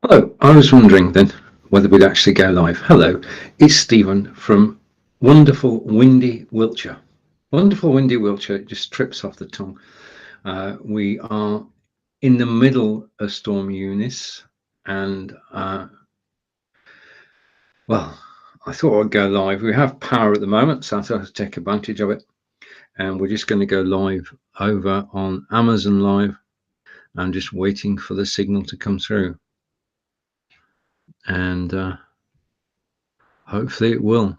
Hello, I was wondering then whether we'd actually go live. Hello, it's Stephen from wonderful windy Wiltshire. Wonderful windy Wiltshire, it just trips off the tongue. We are in the middle of Storm Eunice, and well, I thought I'd go live. We have power at the moment, so I thought I'd take advantage of it. And we're just going to go live over on Amazon Live. I'm just waiting for the signal to come through. And hopefully it will.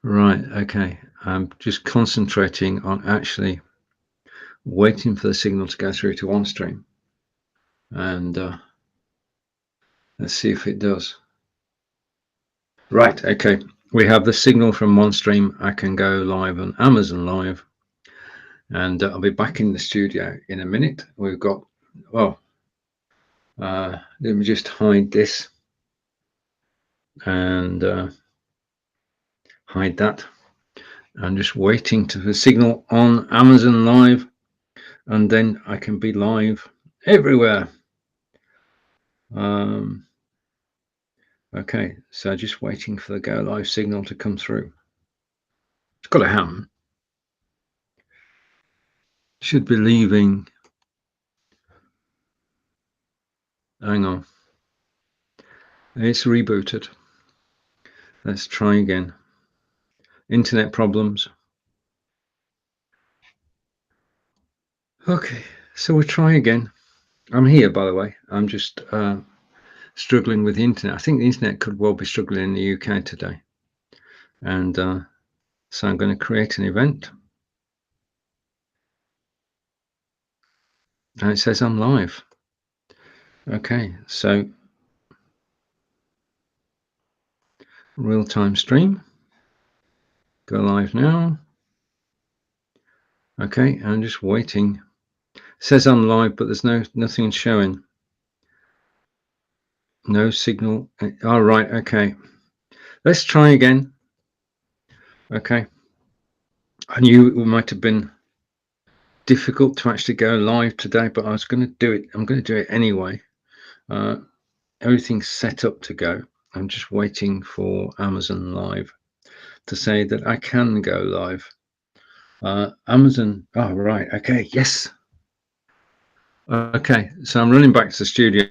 Right, okay. I'm just concentrating on actually waiting for the signal to go through to OnStream. And let's see if it does. Right, okay. We have the signal from OnStream. I can go live on Amazon Live. And I'll be back in the studio in a minute. We've got, well, let me just hide this and hide that. I'm just waiting to the signal on Amazon Live, and then I can be live everywhere. Okay, so just waiting for the go live signal to come through. It's got to happen. Should be leaving. Hang on. It's rebooted. Let's try again. Internet problems. Okay, so we'll try again. I'm here, by the way. I'm just struggling with the internet. I think the internet could well be struggling in the UK today. And so I'm going to create an event. And it says I'm live. Okay, so real-time stream. Go live now. Okay, I'm just waiting. It says I'm live, but there's nothing showing. No signal. All right, okay. Let's try again. Okay. I knew it might have been difficult to actually go live today, but I was going to do it. I'm going to do it anyway. Everything's set up to go. I'm just waiting for Amazon Live to say that I can go live. Amazon. Oh, right. Okay. Yes. Okay. So I'm running back to the studio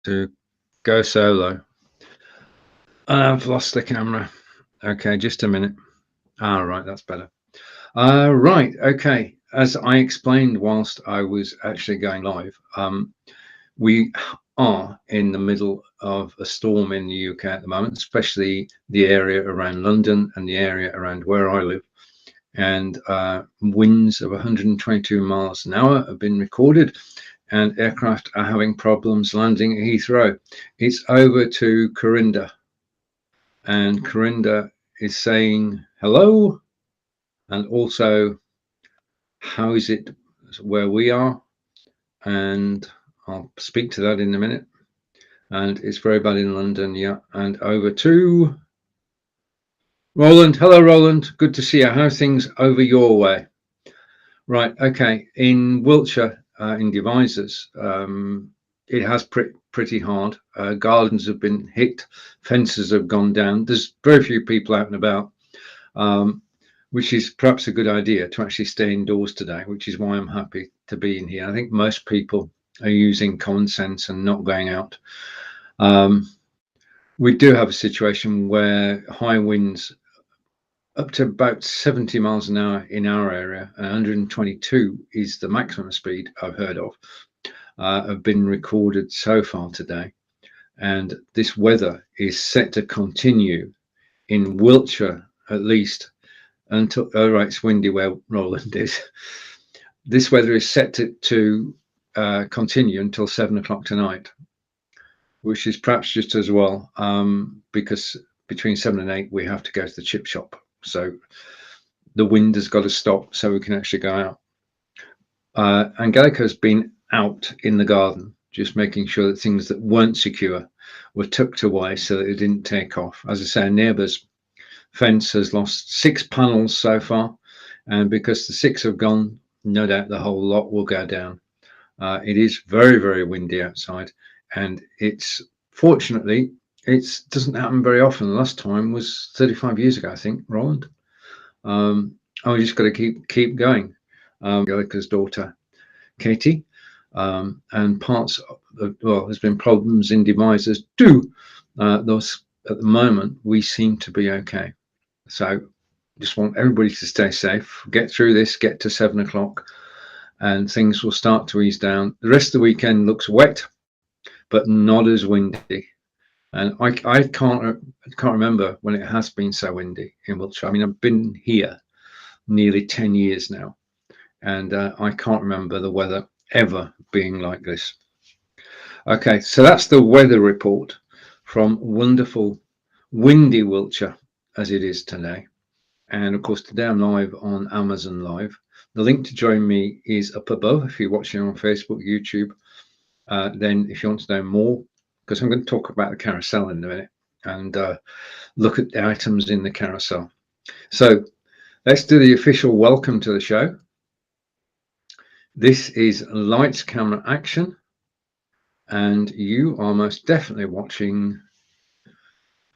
to go solo. I've lost the camera. Okay. Just a minute. All right. That's better. Right. Okay. As I explained whilst I was actually going live, we are in the middle of a storm in the UK at the moment, especially the area around London and the area around where I live. And winds of 122 miles an hour have been recorded, and aircraft are having problems landing at Heathrow. It's over to Corinda, and Corinda is saying hello, and also how is it where we are, and I'll speak to that in a minute. And it's very bad in London, yeah. And over to Roland. Hello, Roland. Good to see you. How are things over your way? Right. Okay. In Wiltshire, in Devizes, it has pretty hard. Gardens have been hit. Fences have gone down. There's very few people out and about, which is perhaps a good idea to actually stay indoors today, which is why I'm happy to be in here. I think most people are using common sense and not going out. We do have a situation where high winds up to about 70 miles an hour in our area, and 122 is the maximum speed I've heard of, have been recorded so far today. And this weather is set to continue in Wiltshire at least until, oh right, it's windy where Roland is. This weather is set to continue until 7 o'clock tonight, which is perhaps just as well, because between 7 and 8 we have to go to the chip shop. So the wind has got to stop so we can actually go out. Angelica's been out in the garden, just making sure that things that weren't secure were tucked away so that it didn't take off. As I say, our neighbour's fence has lost 6 panels so far, and because the 6 have gone, no doubt the whole lot will go down. It is very, very windy outside, and it's fortunately it doesn't happen very often. The last time was 35 years ago, I think, Roland. I just got to keep going. Angelica's daughter, Katie, and parts of, well, there's been problems in devices too. Those at the moment we seem to be okay. So just want everybody to stay safe, get through this, get to 7 o'clock, and things will start to ease down. The rest of the weekend looks wet, but not as windy. And I can't remember when it has been so windy in Wiltshire. I mean, I've been here nearly 10 years now, and I can't remember the weather ever being like this. Okay, so that's the weather report from wonderful windy Wiltshire as it is today. And of course, today I'm live on Amazon Live. The link to join me is up above if you're watching on Facebook, YouTube. Then if you want to know more, because I'm going to talk about the carousel in a minute and look at the items in the carousel. So let's do the official welcome to the show. This is Lights, Camera, Action. And you are most definitely watching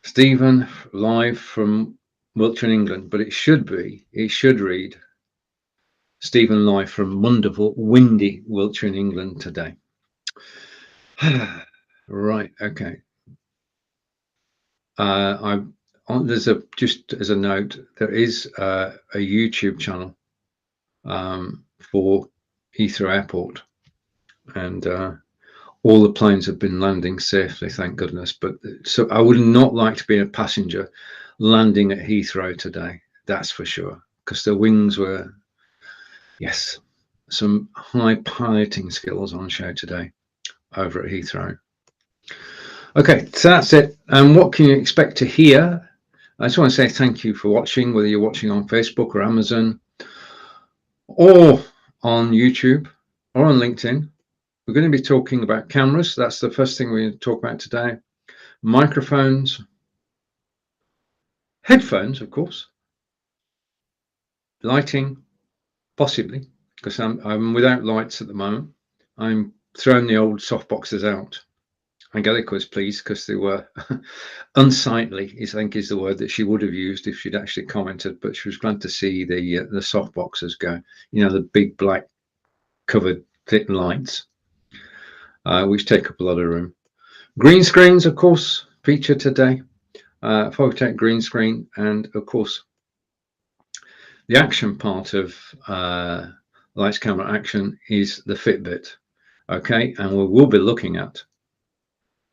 Stephen live from Wiltshire, England, but it should read Stephen live from wonderful, windy Wiltshire, England today. Right, okay. There's just as a note, there is a YouTube channel for Heathrow Airport, and all the planes have been landing safely, thank goodness. But so I would not like to be a passenger landing at Heathrow today, that's for sure, because the wings were, yes, some high piloting skills on show today over at Heathrow. Okay, so that's it. And what can you expect to hear? I just want to say thank you for watching, whether you're watching on Facebook or Amazon or on YouTube or on LinkedIn. We're going to be talking about cameras. That's the first thing we're going to talk about today. Microphones, headphones, of course, lighting, possibly, because I'm without lights at the moment. I'm throwing the old softboxes out. Angelica was pleased because they were unsightly, I think is the word that she would have used if she'd actually commented, but she was glad to see the soft boxes go, you know, the big black covered thick lights, which take up a lot of room. Green screens, of course, feature today. Phototech green screen, and of course the action part of Lights, Camera, Action is the Fitbit. Okay, and we will be looking at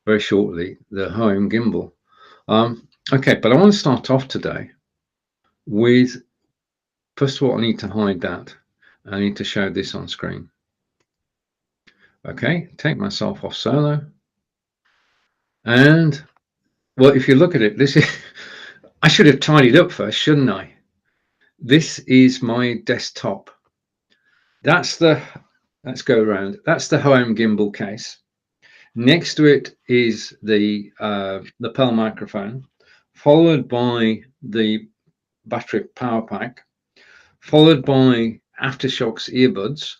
very shortly the home gimbal. Okay, but I want to start off today with, first of all, I need to hide that. I need to show this on screen. Okay, take myself off solo. And, well, if you look at it, this is, I should have tidied up first, shouldn't I? This is my desktop. That's the, let's go around. That's the home gimbal case. Next to it is the lapel microphone, followed by the battery power pack, followed by Aftershokz earbuds,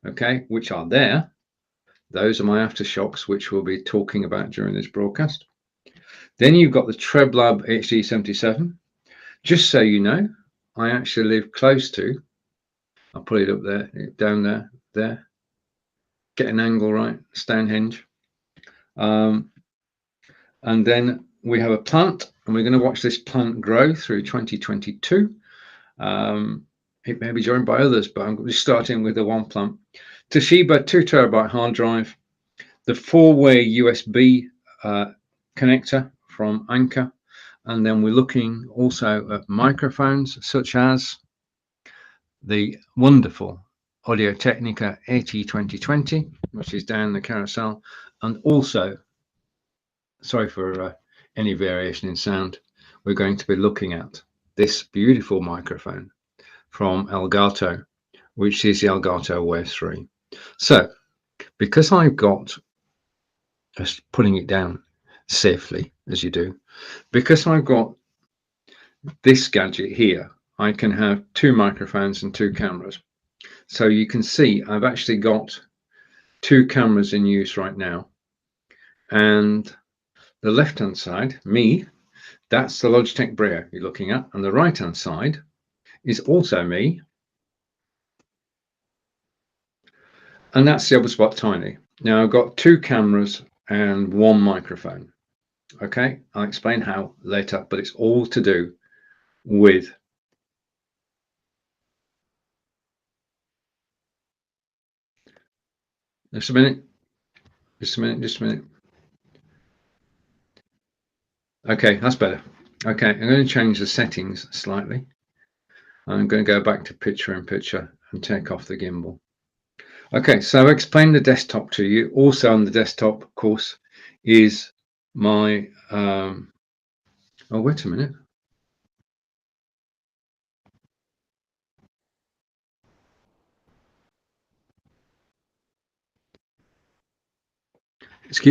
okay, which are there. Those are my Aftershokz, which we'll be talking about during this broadcast. Then you've got the Treblab HD77. Just so you know, I actually live close to, I'll put it up there, down there, there. Get an angle right, Stonehenge. And then we have a plant, and we're going to watch this plant grow through 2022. It may be joined by others, but I'm just starting with the one plant. Toshiba 2 terabyte hard drive, the 4-way USB connector from Anker, and then we're looking also at microphones such as the wonderful Audio-Technica AT2020, which is down the carousel, and also, sorry for any variation in sound, we're going to be looking at this beautiful microphone from Elgato, which is the Elgato Wave 3. So, because I've got, just putting it down safely, as you do, because I've got this gadget here, I can have 2 microphones and 2 cameras. So you can see I've actually got two cameras in use right now. And the left-hand side, me, that's the Logitech Brio you're looking at. And the right-hand side is also me. And that's the Hubblespot Tiny. Now I've got two cameras and one microphone. Okay, I'll explain how later, but it's all to do with just a minute. Okay, that's better. Okay, I'm going to change the settings slightly. I'm going to go back to picture-in-picture and take off the gimbal. Okay, so I've explained the desktop to you. Also on the desktop, of course, is my oh, wait a minute.